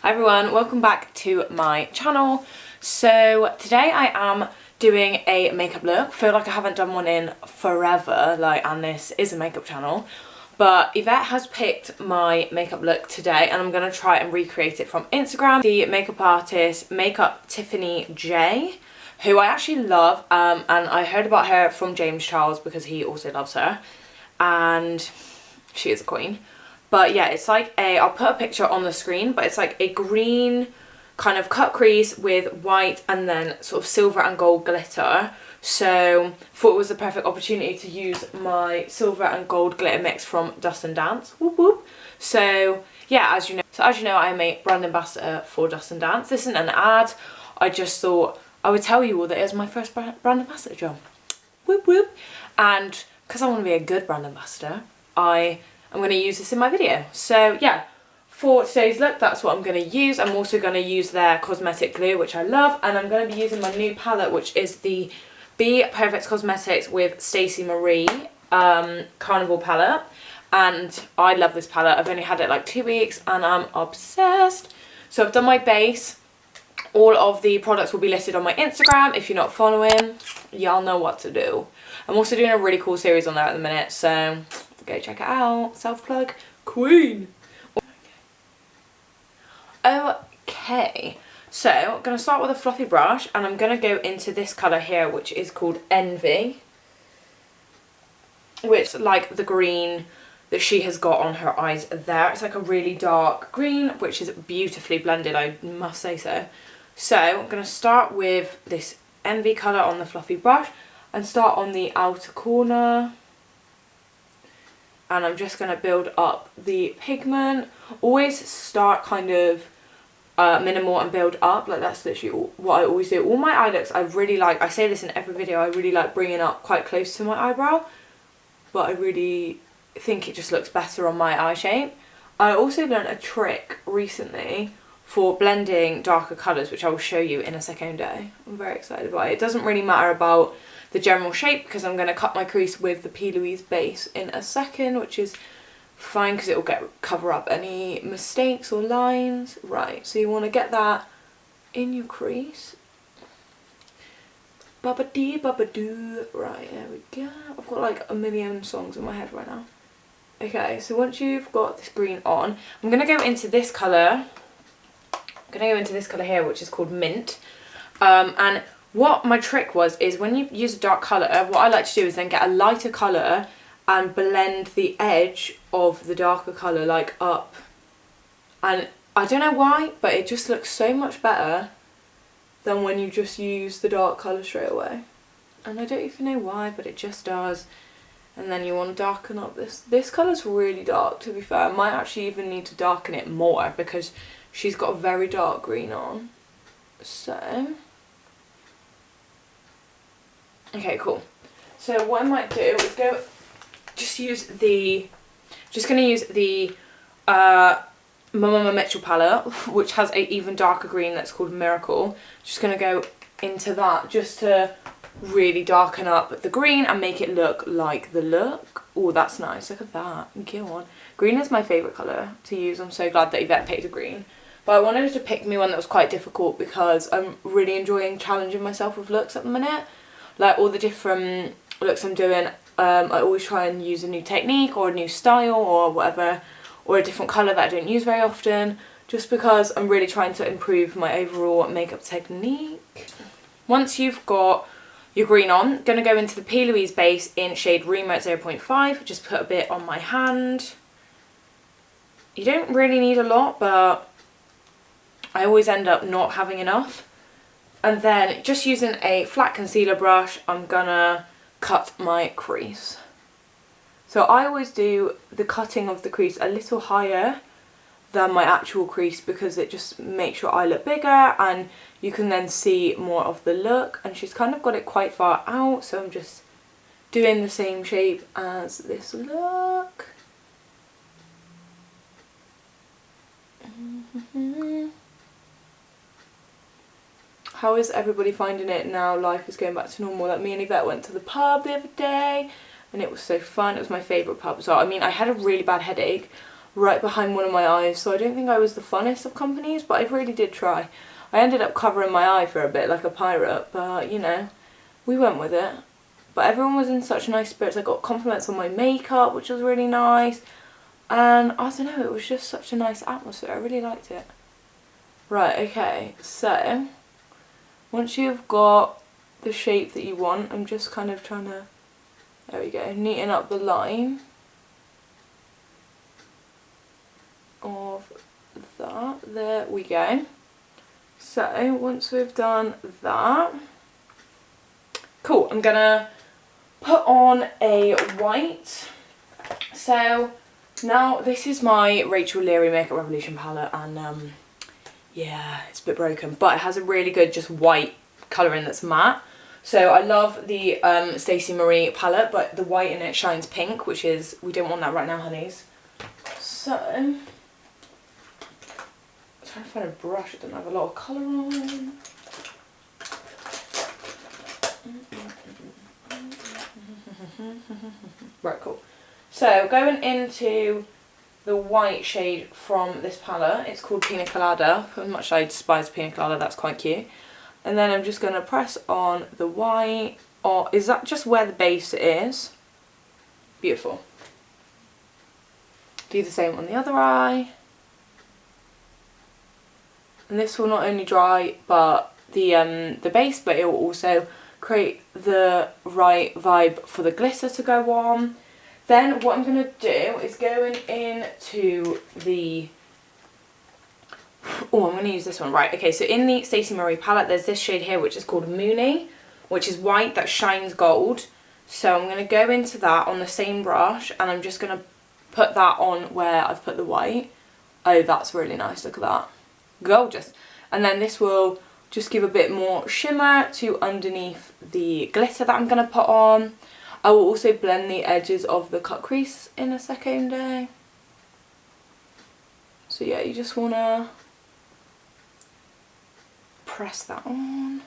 Hi everyone, welcome back to my channel. So today I am doing a makeup look. Feel like I haven't done one in forever, and this is a makeup channel. But Yvette has picked my makeup look today and I'm going to try and recreate it from Instagram. The makeup artist makeuptiffanyj, who I actually love, and I heard about her from James Charles because he also loves her and she is a queen. But yeah, it's like I'll put a picture on the screen, but it's like a green kind of cut crease with white and then sort of silver and gold glitter. So thought it was the perfect opportunity to use my silver and gold glitter mix from Dust and Dance. Whoop whoop. So yeah, as you know, I am a brand ambassador for Dust and Dance. This isn't an ad. I just thought I would tell you all that it was my first brand ambassador job. Whoop whoop. And because I want to be a good brand ambassador, I'm going to use this in my video. So yeah, for today's look, that's what I'm going to use. I'm also going to use their cosmetic glue, which I love, and I'm going to be using my new palette, which is the Be Perfect Cosmetics with Stacey Marie Carnival palette. And I love this palette. I've only had it like 2 weeks and I'm obsessed. So I've done my base. All of the products will be listed on my Instagram. If you're not following, y'all know what to do. I'm also doing a really cool series on there at the minute, so go check it out. Self-plug queen. Okay, so I'm going to start with a fluffy brush and I'm going to go into this colour here, which is called Envy, which is like the green that she has got on her eyes there. It's like a really dark green, which is beautifully blended, I must say so. So I'm going to start with this Envy colour on the fluffy brush and start on the outer corner. And I'm just going to build up the pigment. Always start kind of minimal and build up. Like, that's literally what I always do. All my eye looks, I really like, I say this in every video, I really like bringing up quite close to my eyebrow. But I really think it just looks better on my eye shape. I also learned a trick recently for blending darker colours, which I will show you in a second day. I'm very excited about it. It doesn't really matter about the general shape because I'm going to cut my crease with the P. Louise base in a second, which is fine because it will cover up any mistakes or lines. Right, so you want to get that in your crease. Ba-ba-dee, ba-ba-doo. Right, there we go. I've got like a million songs in my head right now. Okay, so once you've got this green on, I'm going to go into this colour. I'm going to go into this colour here, which is called Mint. And what my trick was is when you use a dark colour, what I like to do is then get a lighter colour and blend the edge of the darker colour like up. And I don't know why, but it just looks so much better than when you just use the dark colour straight away. And I don't even know why, but it just does. And then you want to darken up this. This colour's really dark, to be fair. I might actually even need to darken it more because she's got a very dark green on. So okay, cool. So what I might do is just gonna use the Mama Mitchell palette, which has a even darker green that's called Miracle. Just gonna go into that just to really darken up the green and make it look like the look. Oh, that's nice. Look at that. Go on. Green is my favourite colour to use. I'm so glad that Yvette picked a green. But I wanted to pick me one that was quite difficult because I'm really enjoying challenging myself with looks at the minute. Like all the different looks I'm doing, I always try and use a new technique or a new style or whatever, or a different colour that I don't use very often, just because I'm really trying to improve my overall makeup technique. Once you've got your green on, I'm going to go into the P. Louise base in shade Remote 0.5, just put a bit on my hand. You don't really need a lot, but I always end up not having enough. And then just using a flat concealer brush, I'm gonna cut my crease. So I always do the cutting of the crease a little higher than my actual crease because it just makes your eye look bigger and you can then see more of the look. And she's kind of got it quite far out, so I'm just doing the same shape as this look. How is everybody finding it now? Life is going back to normal. Like me and Yvette went to the pub the other day and it was so fun. It was my favourite pub. So I mean, I had a really bad headache right behind one of my eyes, so I don't think I was the funnest of companies, but I really did try. I ended up covering my eye for a bit like a pirate, but you know, we went with it. But everyone was in such nice spirits. I got compliments on my makeup, which was really nice. And I don't know, it was just such a nice atmosphere. I really liked it. Right, okay, so once you've got the shape that you want, I'm just kind of trying to, there we go, neaten up the line of that. There we go. So once we've done that, cool, I'm gonna put on a white. So now this is my Rachel Leary Makeup Revolution palette, and yeah, it's a bit broken, but it has a really good just white colouring that's matte. So I love the Stacey Marie palette, but the white in it shines pink, which is, we don't want that right now, honeys. So I'm trying to find a brush that doesn't have a lot of colour on. Right, cool. So going into the white shade from this palette, it's called Pina Colada. As much as I despise Pina Colada, that's quite cute. And then I'm just going to press on the white. Or is that just where the base is? Beautiful. Do the same on the other eye. And this will not only dry but the base, but it will also create the right vibe for the glitter to go on. Then what I'm going to do is going into the, oh, I'm going to use this one. Right, okay, so in the Stacey Marie palette, there's this shade here, which is called Moony, which is white that shines gold. So I'm going to go into that on the same brush, and I'm just going to put that on where I've put the white. Oh, that's really nice, look at that. Gorgeous. And then this will just give a bit more shimmer to underneath the glitter that I'm going to put on. I will also blend the edges of the cut crease in a second. So yeah, you just want to press that on.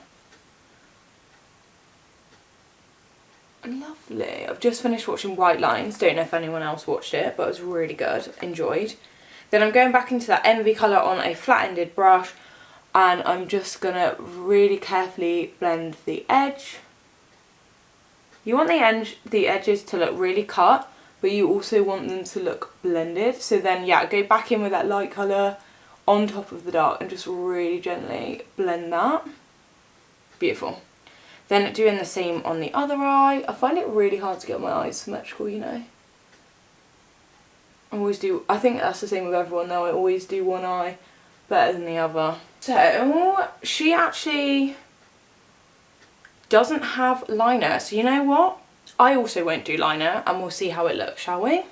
Lovely. I've just finished watching White Lines. Don't know if anyone else watched it, but it was really good. Enjoyed. Then I'm going back into that Envy colour on a flat-ended brush, and I'm just going to really carefully blend the edge. You want the edges to look really cut, but you also want them to look blended. So then, yeah, go back in with that light colour on top of the dark and just really gently blend that. Beautiful. Then doing the same on the other eye. I find it really hard to get my eyes symmetrical, you know. I always do. I think that's the same with everyone though. I always do one eye better than the other. So she actually doesn't have liner, so you know what, I also won't do liner, and we'll see how it looks, shall we?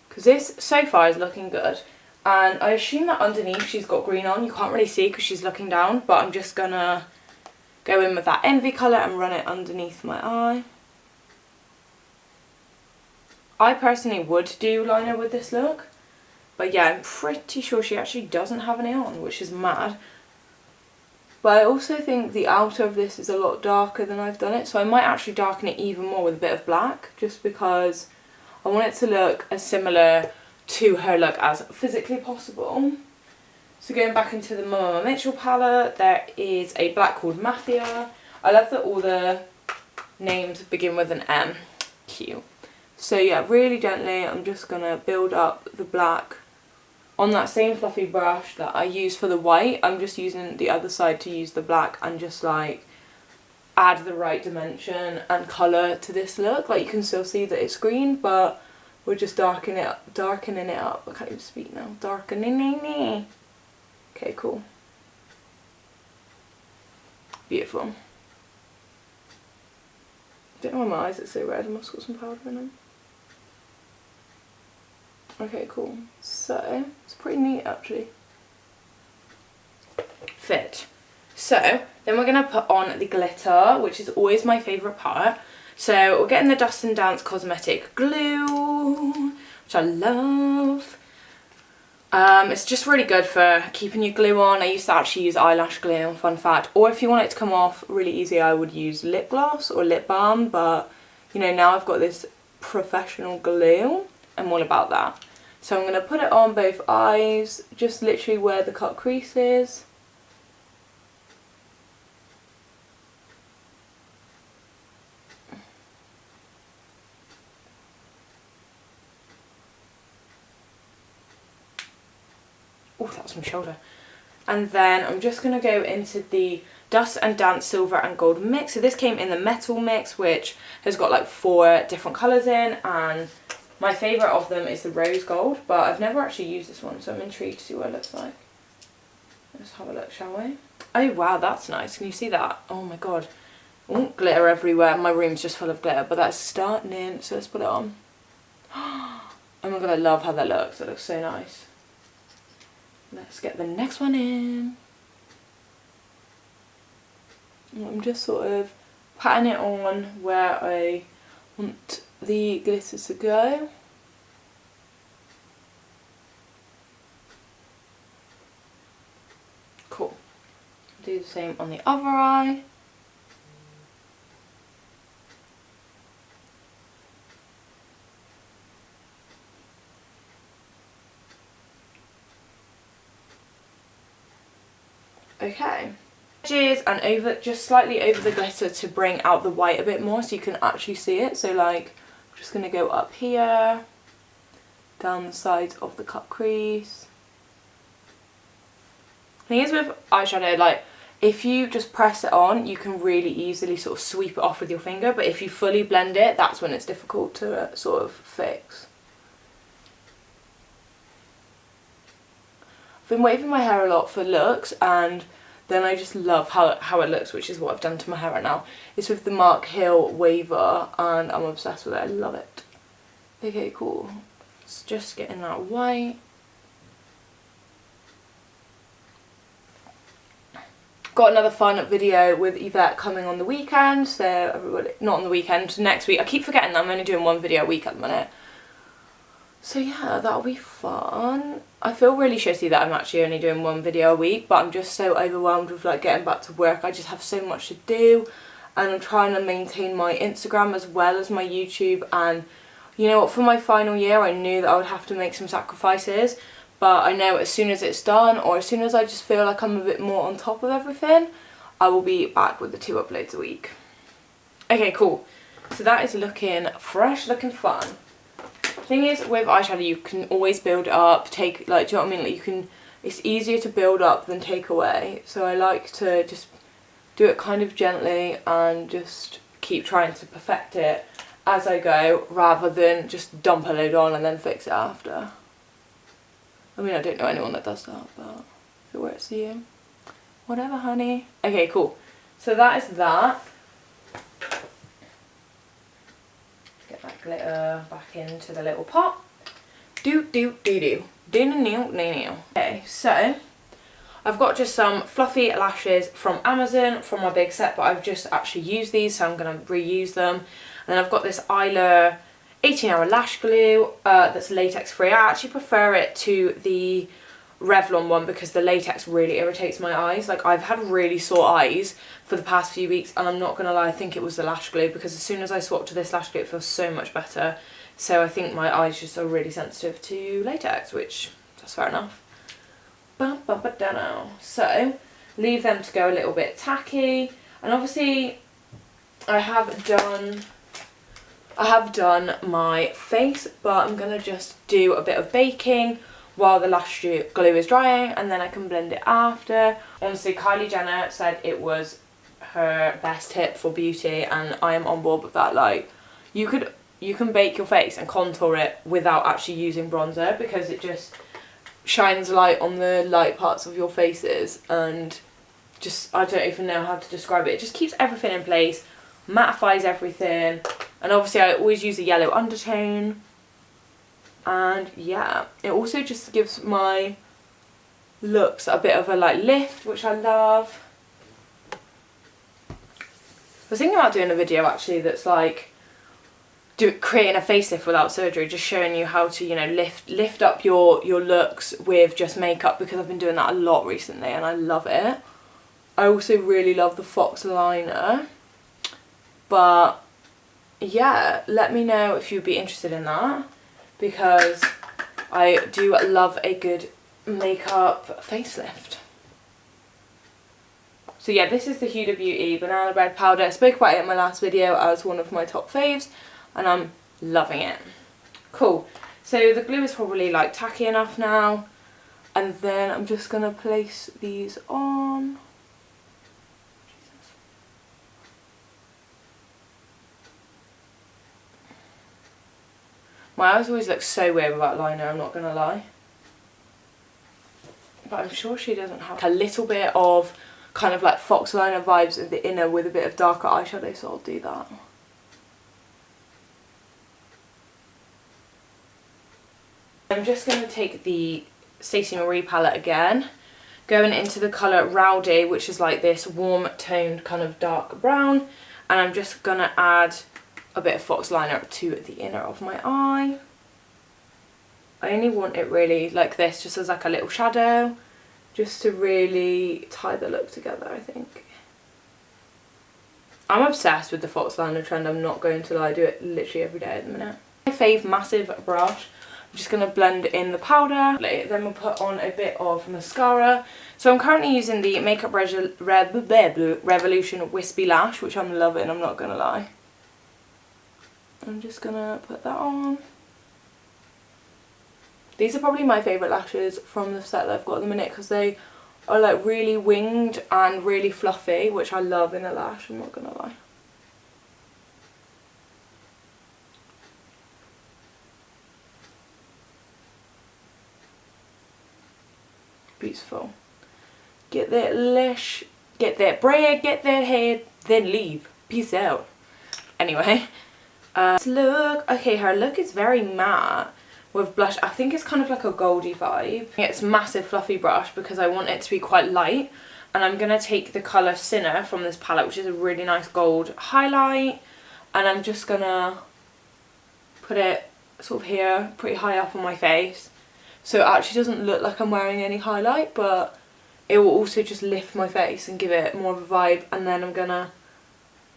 Because this so far is looking good, and I assume that underneath she's got green on. You can't really see because she's looking down, but I'm just gonna go in with that Envy colour and run it underneath my eye. I personally would do liner with this look, but yeah, I'm pretty sure she actually doesn't have any on, which is mad. But I also think the outer of this is a lot darker than I've done it, so I might actually darken it even more with a bit of black, just because I want it to look as similar to her look as physically possible. So going back into the Mama Mitchell palette, there is a black called Mafia. I love that all the names begin with an M. Cute. So yeah, really gently, I'm just going to build up the black on that same fluffy brush that I use for the white. I'm just using the other side to use the black and just like add the right dimension and colour to this look. Like you can still see that it's green, but we're just darkening it up. I can't even speak now. Darkening it. Okay, cool. Beautiful. Don't know why my eyes are so red. I must got some powder in them. Okay, cool. So, it's pretty neat actually. Fit. So, then we're going to put on the glitter, which is always my favourite part. So, we're getting the Dust and Dance Cosmetic Glue, which I love. It's just really good for keeping your glue on. I used to actually use eyelash glue, fun fact. Or if you want it to come off really easy, I would use lip gloss or lip balm. But, you know, now I've got this professional glue. I'm all about that. So I'm going to put it on both eyes, just literally where the cut crease is. Oh, that was my shoulder. And then I'm just going to go into the Dust and Dance Silver and Gold mix. So this came in the metal mix, which has got like 4 different colours in, and my favourite of them is the rose gold, but I've never actually used this one, so I'm intrigued to see what it looks like. Let's have a look, shall we? Oh wow, that's nice. Can you see that? Oh my god. Oh, glitter everywhere. My room's just full of glitter, but that's starting in, so let's put it on. Oh my god, I love how that looks. It looks so nice. Let's get the next one in. I'm just sort of patting it on where I want the glitter to go. Cool. Do the same on the other eye. Okay. Edges and over, just slightly over the glitter to bring out the white a bit more so you can actually see it. So like, I'm just going to go up here, down the sides of the cut crease. The thing is with eyeshadow, like, if you just press it on, you can really easily sort of sweep it off with your finger, but if you fully blend it, that's when it's difficult to sort of fix. I've been waving my hair a lot for looks, and then I just love how it looks, which is what I've done to my hair right now. It's with the Mark Hill waver, and I'm obsessed with it. I love it. Okay, cool. It's just getting that white. Got another fun video with Yvette coming on the weekend, so everybody, not on the weekend, next week. I keep forgetting that I'm only doing 1 video a week at the minute. So yeah, that'll be fun. I feel really shitty that I'm actually only doing 1 video a week, but I'm just so overwhelmed with like getting back to work. I just have so much to do, and I'm trying to maintain my Instagram as well as my YouTube. And you know what, for my final year I knew that I would have to make some sacrifices, but I know as soon as it's done, or as soon as I just feel like I'm a bit more on top of everything, I will be back with the 2 uploads a week. Okay, cool. So that is looking fresh, looking fun. Thing is, with eyeshadow you can always build up, take, like, do you know what I mean, like, you can, it's easier to build up than take away, so I like to just do it kind of gently and just keep trying to perfect it as I go, rather than just dump a load on and then fix it after. I mean, I don't know anyone that does that, but if it works for you, whatever, honey. Okay, cool, so that is that. Get that glitter back into the little pot. Okay, so I've got just some fluffy lashes from Amazon from my big set, but I've just actually used these, so I'm going to reuse them. And then I've got this Isla 18-hour lash glue that's latex free. I actually prefer it to the Revlon one because the latex really irritates my eyes. Like, I've had really sore eyes for the past few weeks, and I'm not gonna lie, I think it was the lash glue, because as soon as I swapped to this lash glue it feels so much better. So I think my eyes just are really sensitive to latex, which that's fair enough. So leave them to go a little bit tacky, and obviously I have done my face, but I'm gonna just do a bit of baking while the lash glue is drying, and then I can blend it after. Honestly, Kylie Jenner said it was her best tip for beauty, and I am on board with that. Like, you can bake your face and contour it without actually using bronzer, because it just shines light on the light parts of your faces, and just, I don't even know how to describe it. It just keeps everything in place, mattifies everything, and obviously I always use a yellow undertone. And yeah, it also just gives my looks a bit of a like lift, which I love. I was thinking about doing a video actually that's like creating a facelift without surgery, just showing you how to, you know, lift up your looks with just makeup, because I've been doing that a lot recently and I love it. I also really love the Fox liner, but yeah, let me know if you'd be interested in that, because I do love a good makeup facelift. So yeah, this is the Huda Beauty Banana Bread Powder. I spoke about it in my last video as one of my top faves, and I'm loving it. Cool. So the glue is probably like tacky enough now, and then I'm just going to place these on. My eyes always look so weird without liner, I'm not going to lie. But I'm sure she doesn't have a little bit of kind of like fox liner vibes at the inner with a bit of darker eyeshadow, so I'll do that. I'm just going to take the Stacey Marie palette again, going into the colour Rowdy, which is like this warm toned kind of dark brown, and I'm just going to add a bit of fox liner to the inner of my eye. I only want it really like this, just as like a little shadow, just to really tie the look together, I think. I'm obsessed with the fox liner trend, I'm not going to lie, I do it literally every day at the minute. My fave massive brush, I'm just going to blend in the powder, then we'll put on a bit of mascara. So I'm currently using the Makeup Revolution Wispy Lash, which I'm loving, I'm not going to lie. I'm just going to put that on. These are probably my favourite lashes from the set that I've got at the minute, because they are like really winged and really fluffy, which I love in a lash, I'm not going to lie. Beautiful. Get that lash, get that braid, get that head, then leave. Peace out. Anyway. Look, okay, her look is very matte with blush. I think it's kind of like a goldy vibe. It's massive fluffy brush because I want it to be quite light, and I'm going to take the colour Sinner from this palette, which is a really nice gold highlight, and I'm just going to put it sort of here, pretty high up on my face, so it actually doesn't look like I'm wearing any highlight, but it will also just lift my face and give it more of a vibe. And then I'm going to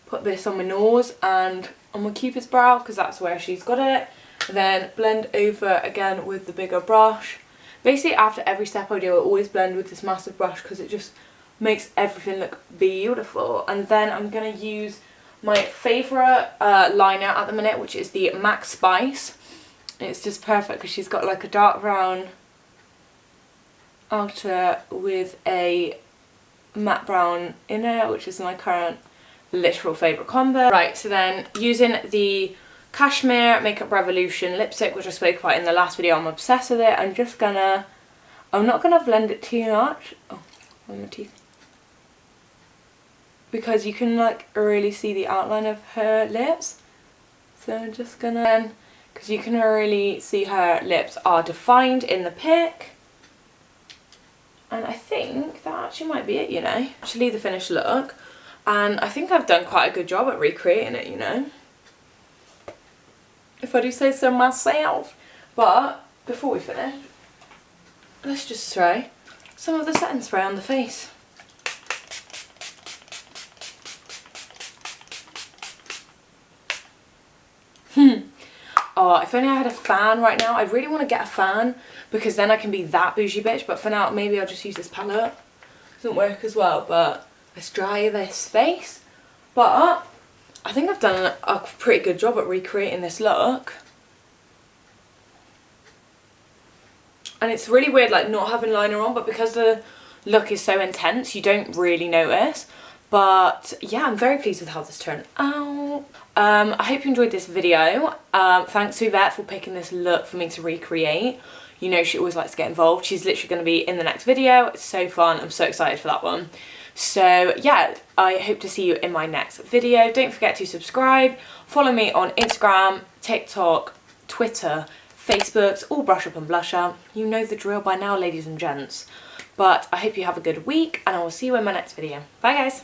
put this on my nose and on my Cupid's brow, because that's where she's got it. Then blend over again with the bigger brush. Basically after every step I do, I always blend with this massive brush because it just makes everything look beautiful. And then I'm going to use my favourite liner at the minute, which is the MAC Spice. It's just perfect because she's got like a dark brown outer with a matte brown inner, which is my current literal favourite combo. Right, so then using the Cashmere Makeup Revolution lipstick, which I spoke about in the last video, I'm obsessed with it. I'm not gonna blend it too much. Oh, on my teeth. Because you can like really see the outline of her lips. So I'm just gonna, because you can really see her lips are defined in the pic. And I think that actually might be it, you know. Actually the finished look. And I think I've done quite a good job at recreating it, you know, if I do say so myself. But before we finish, let's just spray some of the setting spray on the face. Oh, if only I had a fan right now. I really want to get a fan because then I can be that bougie bitch, but for now maybe I'll just use this palette. Doesn't work as well, but let's dry this face. But I think I've done a pretty good job at recreating this look. And it's really weird like not having liner on, but because the look is so intense you don't really notice. But yeah, I'm very pleased with how this turned out. I hope you enjoyed this video. Thanks to Yvette for picking this look for me to recreate. You know she always likes to get involved. She's literally going to be in the next video. It's so fun. I'm so excited for that one. So yeah, I hope to see you in my next video. Don't forget to subscribe. Follow me on Instagram, TikTok, Twitter, Facebook. It's all Brush Up and Blush Up. You know the drill by now, ladies and gents. But I hope you have a good week, and I will see you in my next video. Bye guys.